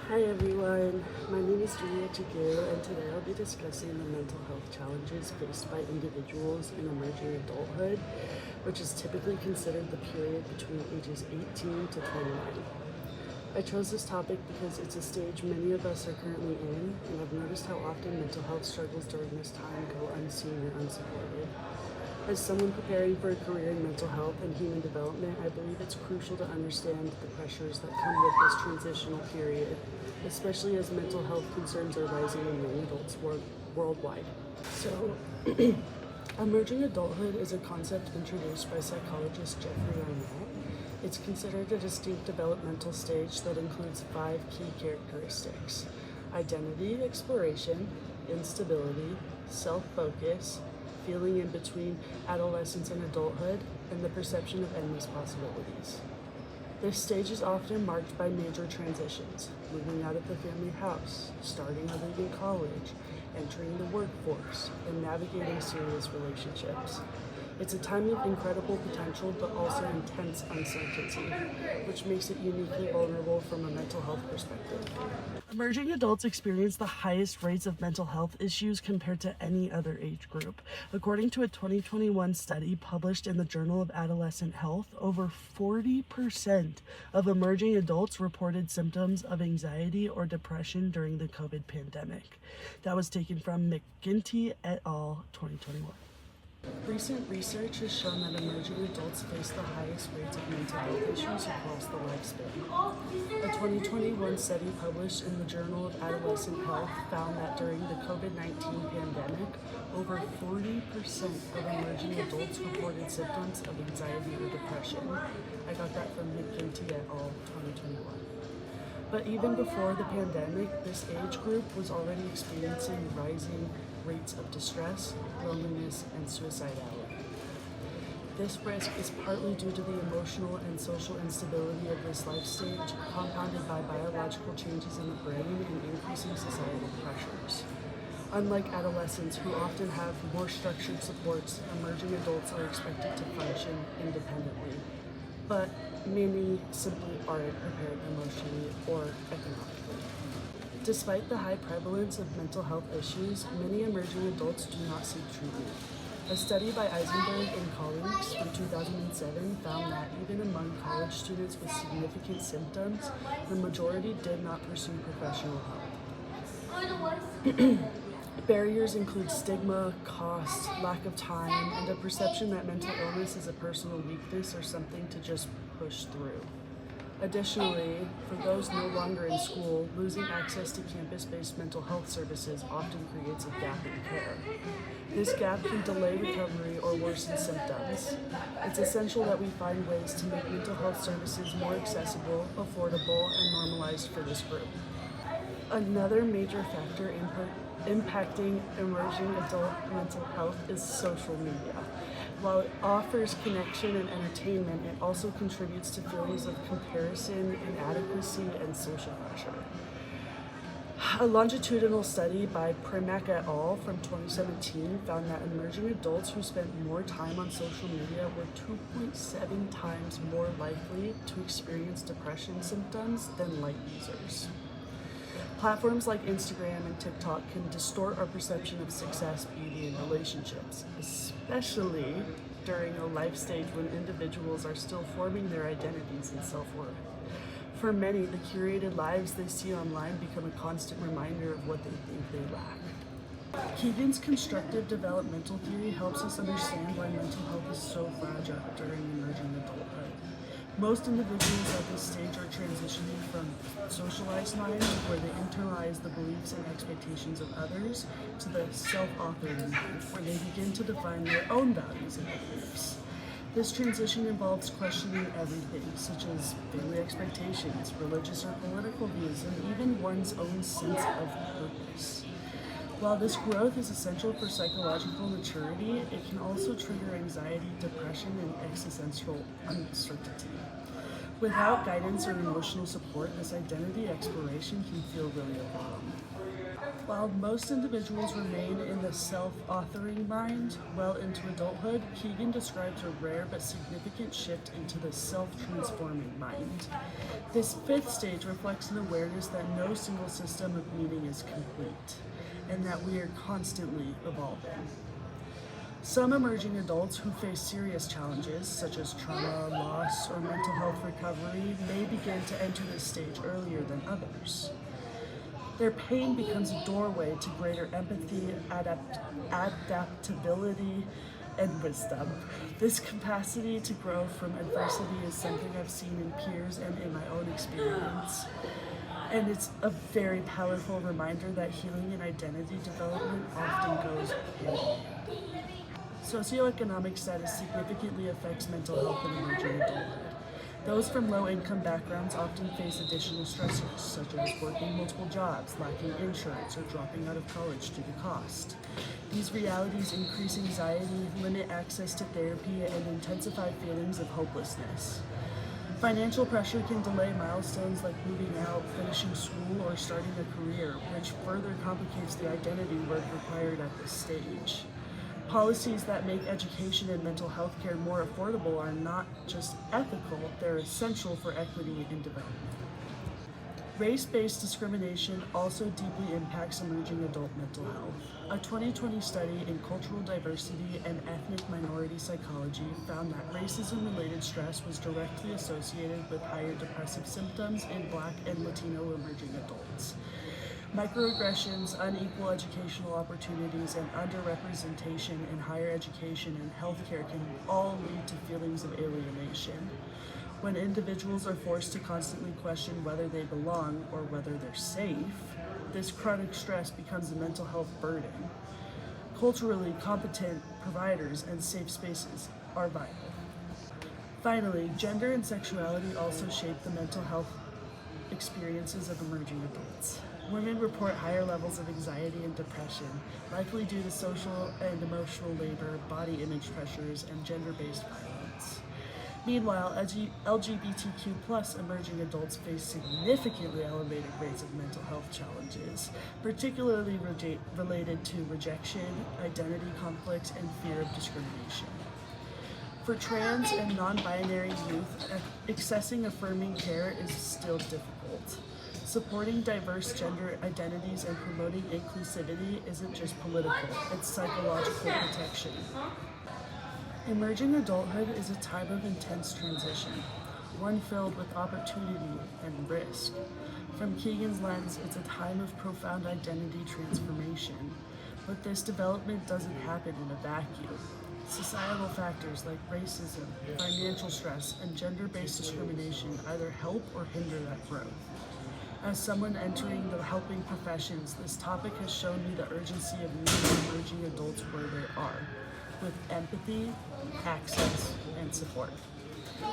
Hi everyone, my name is Julia Chiguero and today I'll be discussing the mental health challenges faced by individuals in emerging adulthood, which is typically considered the period between ages 18 to 29. I chose this topic because it's a stage many of us are currently in, and I've noticed how often mental health struggles during this time go unseen or unsupported. As someone preparing for a career in mental health and human development, I believe it's crucial to understand the pressures that come with this transitional period, especially as mental health concerns are rising in young adults worldwide. So, emerging adulthood is a concept introduced by psychologist Jeffrey Arnett. It's considered a distinct developmental stage that includes 5 key characteristics: identity exploration, instability, self-focus, feeling in between adolescence and adulthood, and the perception of endless possibilities. This stage is often marked by major transitions: moving out of the family house, starting or leaving college, entering the workforce, and navigating serious relationships. It's a time of incredible potential but also intense uncertainty, which makes it uniquely vulnerable from a mental health perspective. Emerging adults experience the highest rates of mental health issues compared to any other age group. According to a 2021 study published in the Journal of Adolescent Health, over 40% of emerging adults reported symptoms of anxiety or depression during the COVID pandemic. That was taken from McGinty et al. 2021. Recent research has shown that emerging adults face the highest rates of mental health issues across the lifespan. A 2021 study published in the Journal of Adolescent Health found that during the COVID-19 pandemic, over 40% of emerging adults reported symptoms of anxiety or depression. I got that from McGinty et al. 2021. But even before the pandemic, this age group was already experiencing rising rates of distress, loneliness, and suicidality. This risk is partly due to the emotional and social instability of this life stage, compounded by biological changes in the brain and increasing societal pressures. Unlike adolescents, who often have more structured supports, emerging adults are expected to function independently, but many simply aren't prepared emotionally or economically. Despite the high prevalence of mental health issues, many emerging adults do not seek treatment. A study by Eisenberg and colleagues from 2007 found that even among college students with significant symptoms, the majority did not pursue professional help. Barriers include stigma, cost, lack of time, and a perception that mental illness is a personal weakness or something to just push through. Additionally, for those no longer in school, losing access to campus-based mental health services often creates a gap in care. This gap can delay recovery or worsen symptoms. It's essential that we find ways to make mental health services more accessible, affordable, and normalized for this group. Another major factor impacting emerging adult mental health is social media. While it offers connection and entertainment, it also contributes to feelings of comparison, inadequacy, and social pressure. A longitudinal study by Primack et al. From 2017 found that emerging adults who spent more time on social media were 2.7 times more likely to experience depression symptoms than light users. Platforms like Instagram and TikTok can distort our perception of success, beauty, and relationships, especially during a life stage when individuals are still forming their identities and self-worth. For many, the curated lives they see online become a constant reminder of what they think they lack. Keegan's constructive developmental theory helps us understand why mental health is so fragile during emerging adulthood. Most individuals at this stage are transitioning from socialized mind, where they internalize the beliefs and expectations of others, to the self-authoring mind, where they begin to define their own values and beliefs. This transition involves questioning everything, such as family expectations, religious or political views, and even one's own sense of purpose. While this growth is essential for psychological maturity, it can also trigger anxiety, depression, and existential uncertainty. Without guidance or emotional support, this identity exploration can feel really overwhelming. While most individuals remain in the self-authoring mind well into adulthood, Keegan describes a rare but significant shift into the self-transforming mind. This fifth stage reflects an awareness that no single system of meaning is complete, and that we are constantly evolving. Some emerging adults who face serious challenges, such as trauma, loss, or mental health recovery, may begin to enter this stage earlier than others. Their pain becomes a doorway to greater empathy, adaptability, and wisdom. This capacity to grow from adversity is something I've seen in peers and in my own experience. And it's a very powerful reminder that healing and identity development often goes hand in hand. Socioeconomic status significantly affects mental health in emerging adulthood. Those from low-income backgrounds often face additional stressors, such as working multiple jobs, lacking insurance, or dropping out of college due to cost. These realities increase anxiety, limit access to therapy, and intensify feelings of hopelessness. Financial pressure can delay milestones like moving out, finishing school, or starting a career, which further complicates the identity work required at this stage. Policies that make education and mental health care more affordable are not just ethical, they're essential for equity and development. Race-based discrimination also deeply impacts emerging adult mental health. A 2020 study in cultural diversity and ethnic minority psychology found that racism-related stress was directly associated with higher depressive symptoms in Black and Latino emerging adults. Microaggressions, unequal educational opportunities, and underrepresentation in higher education and healthcare can all lead to feelings of alienation. When individuals are forced to constantly question whether they belong or whether they're safe, this chronic stress becomes a mental health burden. Culturally competent providers and safe spaces are vital. Finally, gender and sexuality also shape the mental health experiences of emerging adults. Women report higher levels of anxiety and depression, likely due to social and emotional labor, body image pressures, and gender-based violence. Meanwhile, LGBTQ+ emerging adults face significantly elevated rates of mental health challenges, particularly related to rejection, identity conflict, and fear of discrimination. For trans and non-binary youth, accessing affirming care is still difficult. Supporting diverse gender identities and promoting inclusivity isn't just political, it's psychological protection. Emerging adulthood is a time of intense transition, one filled with opportunity and risk. From Keegan's lens, it's a time of profound identity transformation, but this development doesn't happen in a vacuum. Societal factors like racism, financial stress, and gender-based discrimination either help or hinder that growth. As someone entering the helping professions, this topic has shown me the urgency of meeting emerging adults where they are, with empathy, access, and support.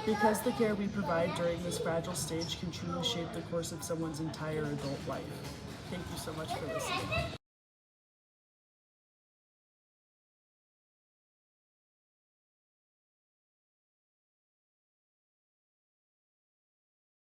Because the care we provide during this fragile stage can truly shape the course of someone's entire adult life. Thank you so much for listening.